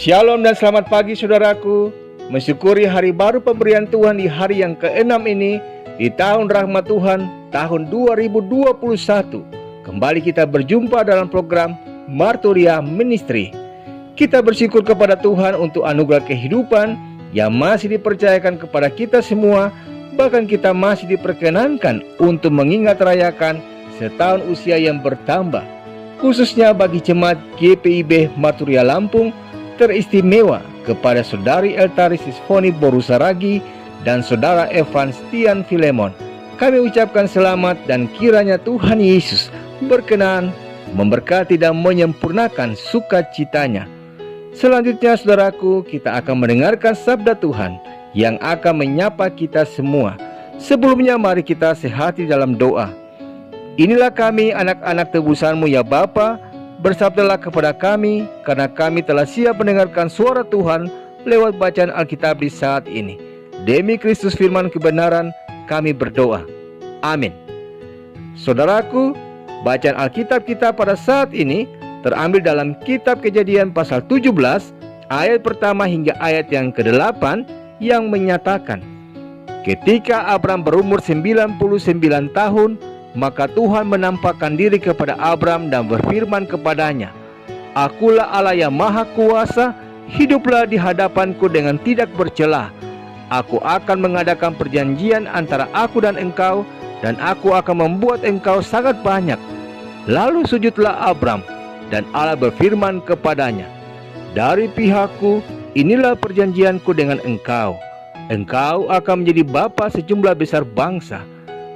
Shalom dan selamat pagi saudaraku. Mensyukuri hari baru pemberian Tuhan di hari yang ke-6 ini, di tahun rahmat Tuhan, tahun 2021. Kembali kita berjumpa dalam program Marturia Ministry. Kita bersyukur kepada Tuhan untuk anugerah kehidupan yang masih dipercayakan kepada kita semua. Bahkan kita masih diperkenankan untuk mengingat rayakan setahun usia yang bertambah. Khususnya bagi jemaat GPIB Marturia Lampung, teristimewa kepada Saudari Eltaris Sisfoni Borusaragi dan Saudara Evan Stian Filemon. Kami ucapkan selamat dan kiranya Tuhan Yesus berkenan memberkati dan menyempurnakan sukacitanya. Selanjutnya saudaraku, kita akan mendengarkan sabda Tuhan yang akan menyapa kita semua. Sebelumnya mari kita sehati dalam doa. Inilah kami anak-anak tebusanmu ya Bapa. Bersabdalah kepada kami, karena kami telah siap mendengarkan suara Tuhan lewat bacaan Alkitab di saat ini. Demi Kristus firman kebenaran, kami berdoa. Amin. Saudaraku, bacaan Alkitab kita pada saat ini terambil dalam kitab Kejadian pasal 17, ayat pertama hingga ayat yang ke-8 yang menyatakan, ketika Abram berumur 99 tahun, maka Tuhan menampakkan diri kepada Abram dan berfirman kepadanya, Akulah Allah yang maha kuasa, hiduplah di hadapanku dengan tidak bercela. Aku akan mengadakan perjanjian antara aku dan engkau, dan aku akan membuat engkau sangat banyak. Lalu sujudlah Abram, dan Allah berfirman kepadanya, Dari pihakku, inilah perjanjianku dengan engkau. Engkau akan menjadi bapa sejumlah besar bangsa.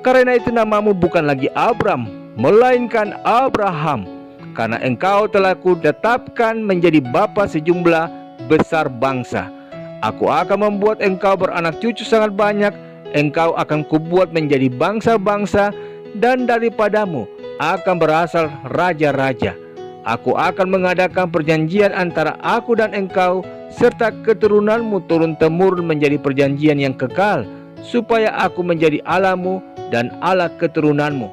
Karena itu namamu bukan lagi Abram, melainkan Abraham, karena engkau telah kutetapkan menjadi bapa sejumlah besar bangsa. Aku akan membuat engkau beranak cucu sangat banyak, engkau akan kubuat menjadi bangsa-bangsa, dan daripadamu akan berasal raja-raja. Aku akan mengadakan perjanjian antara aku dan engkau, serta keturunanmu turun-temurun menjadi perjanjian yang kekal, supaya aku menjadi Allahmu dan Allah keturunanmu.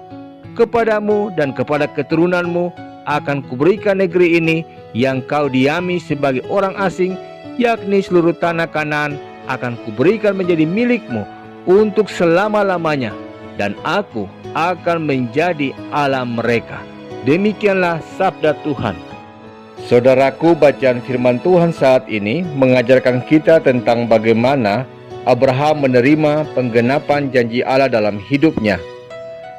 Kepadamu dan kepada keturunanmu akan kuberikan negeri ini yang kau diami sebagai orang asing, yakni seluruh tanah Kanaan akan kuberikan menjadi milikmu untuk selama-lamanya, dan aku akan menjadi Allah mereka. Demikianlah sabda Tuhan. Saudaraku, bacaan firman Tuhan saat ini mengajarkan kita tentang bagaimana Abraham menerima penggenapan janji Allah dalam hidupnya.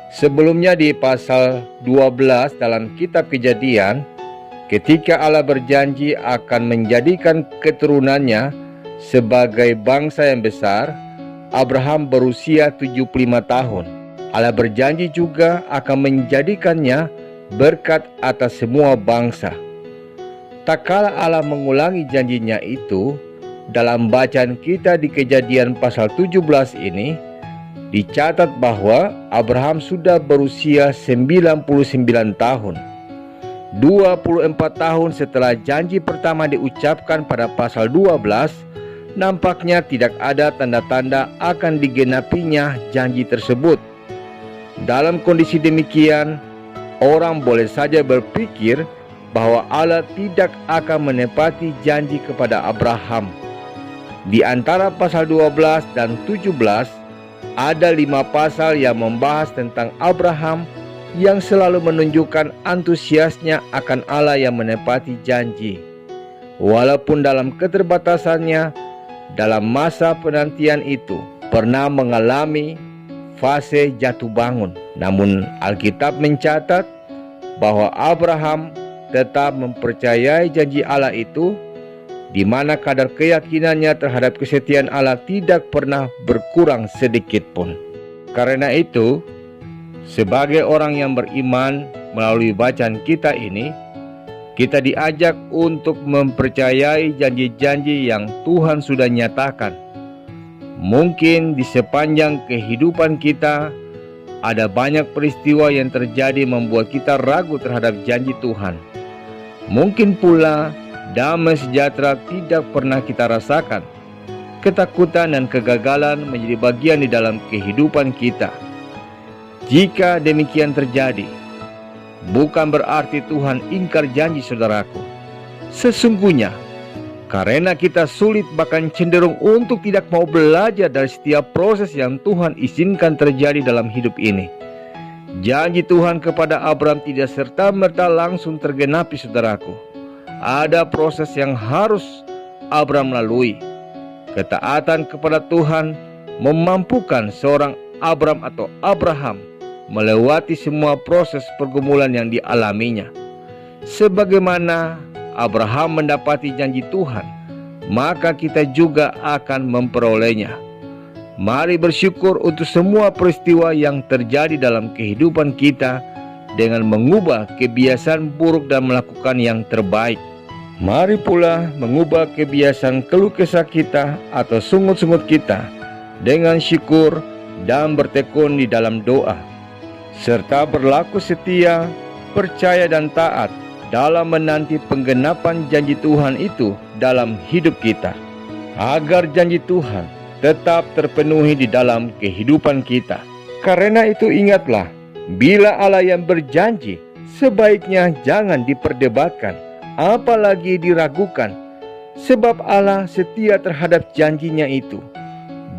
Sebelumnya di pasal 12 dalam kitab Kejadian, ketika Allah berjanji akan menjadikan keturunannya sebagai bangsa yang besar, Abraham berusia 75 tahun. Allah berjanji juga akan menjadikannya berkat atas semua bangsa. Tak kala Allah mengulangi janjinya itu, dalam bacaan kita di Kejadian pasal 17 ini dicatat bahwa Abraham sudah berusia 99 tahun. 24 tahun setelah janji pertama diucapkan pada pasal 12, nampaknya tidak ada tanda-tanda akan digenapinya janji tersebut. Dalam kondisi demikian, orang boleh saja berpikir bahwa Allah tidak akan menepati janji kepada Abraham. Di antara pasal 12 dan 17, ada 5 pasal yang membahas tentang Abraham yang selalu menunjukkan antusiasnya akan Allah yang menepati janji. Walaupun dalam keterbatasannya, dalam masa penantian itu pernah mengalami fase jatuh bangun. Namun Alkitab mencatat bahwa Abraham tetap mempercayai janji Allah itu, di mana kadar keyakinannya terhadap kesetiaan Allah tidak pernah berkurang sedikit pun. Karena itu, sebagai orang yang beriman melalui bacaan kita ini, kita diajak untuk mempercayai janji-janji yang Tuhan sudah nyatakan. Mungkin di sepanjang kehidupan kita, ada banyak peristiwa yang terjadi membuat kita ragu terhadap janji Tuhan. Mungkin pula damai sejahtera tidak pernah kita rasakan. Ketakutan dan kegagalan menjadi bagian di dalam kehidupan kita. Jika demikian terjadi, bukan berarti Tuhan ingkar janji saudaraku. Sesungguhnya Karena kita sulit bahkan cenderung untuk tidak mau belajar dari setiap proses yang Tuhan izinkan terjadi dalam hidup ini. Janji Tuhan kepada Abraham tidak serta-merta langsung tergenapi, saudaraku. Ada proses yang harus Abraham lalui. Ketaatan kepada Tuhan memampukan seorang Abraham melewati semua proses pergumulan yang dialaminya. Sebagaimana Abraham mendapati janji Tuhan, maka kita juga akan memperolehnya. Mari bersyukur untuk semua peristiwa yang terjadi dalam kehidupan kita dengan mengubah kebiasaan buruk dan melakukan yang terbaik. Mari pula mengubah kebiasaan keluh kesah kita atau sungut-sungut kita dengan syukur dan bertekun di dalam doa, serta berlaku setia, percaya dan taat dalam menanti penggenapan janji Tuhan itu dalam hidup kita, agar janji Tuhan tetap terpenuhi di dalam kehidupan kita. Karena itu ingatlah, bila Allah yang berjanji, sebaiknya jangan diperdebatkan, apalagi diragukan, sebab Allah setia terhadap janjinya itu.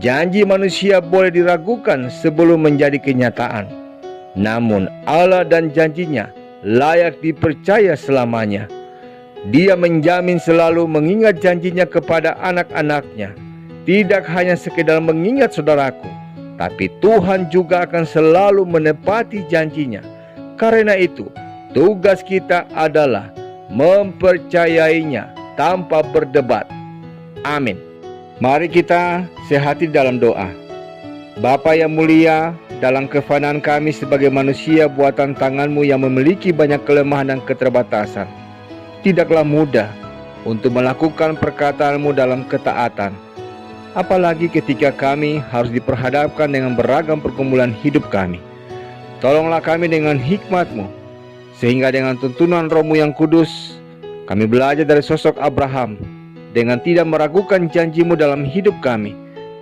Janji manusia boleh diragukan sebelum menjadi kenyataan, namun Allah dan janjinya layak dipercaya selamanya. Dia menjamin selalu mengingat janjinya kepada anak-anaknya. Tidak hanya sekedar mengingat, saudaraku, tapi Tuhan juga akan selalu menepati janjinya. Karena itu, tugas kita adalah mempercayainya tanpa berdebat. Amin. Mari kita sehati dalam doa. Bapa yang mulia, dalam kefanaan kami sebagai manusia buatan tangan-Mu yang memiliki banyak kelemahan dan keterbatasan, tidaklah mudah untuk melakukan perkataan-Mu dalam ketaatan. Apalagi ketika kami harus diperhadapkan dengan beragam pergumulan hidup kami. Tolonglah kami dengan hikmat-Mu, sehingga dengan tuntunan Roh-Mu yang kudus, kami belajar dari sosok Abraham, dengan tidak meragukan janji-Mu dalam hidup kami,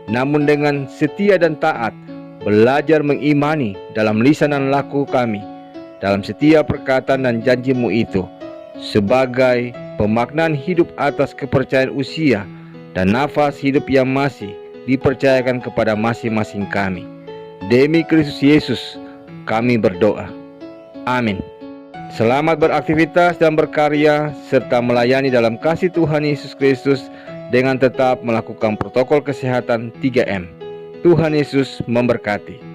namun dengan setia dan taat, belajar mengimani dalam lisan dan laku kami, dalam setiap perkataan dan janji-Mu itu, sebagai pemaknaan hidup atas kepercayaan usia dan nafas hidup yang masih dipercayakan kepada masing-masing kami. Demi Kristus Yesus kami berdoa. Amin. Selamat beraktivitas dan berkarya serta melayani dalam kasih Tuhan Yesus Kristus dengan tetap melakukan protokol kesehatan 3M. Tuhan Yesus memberkati.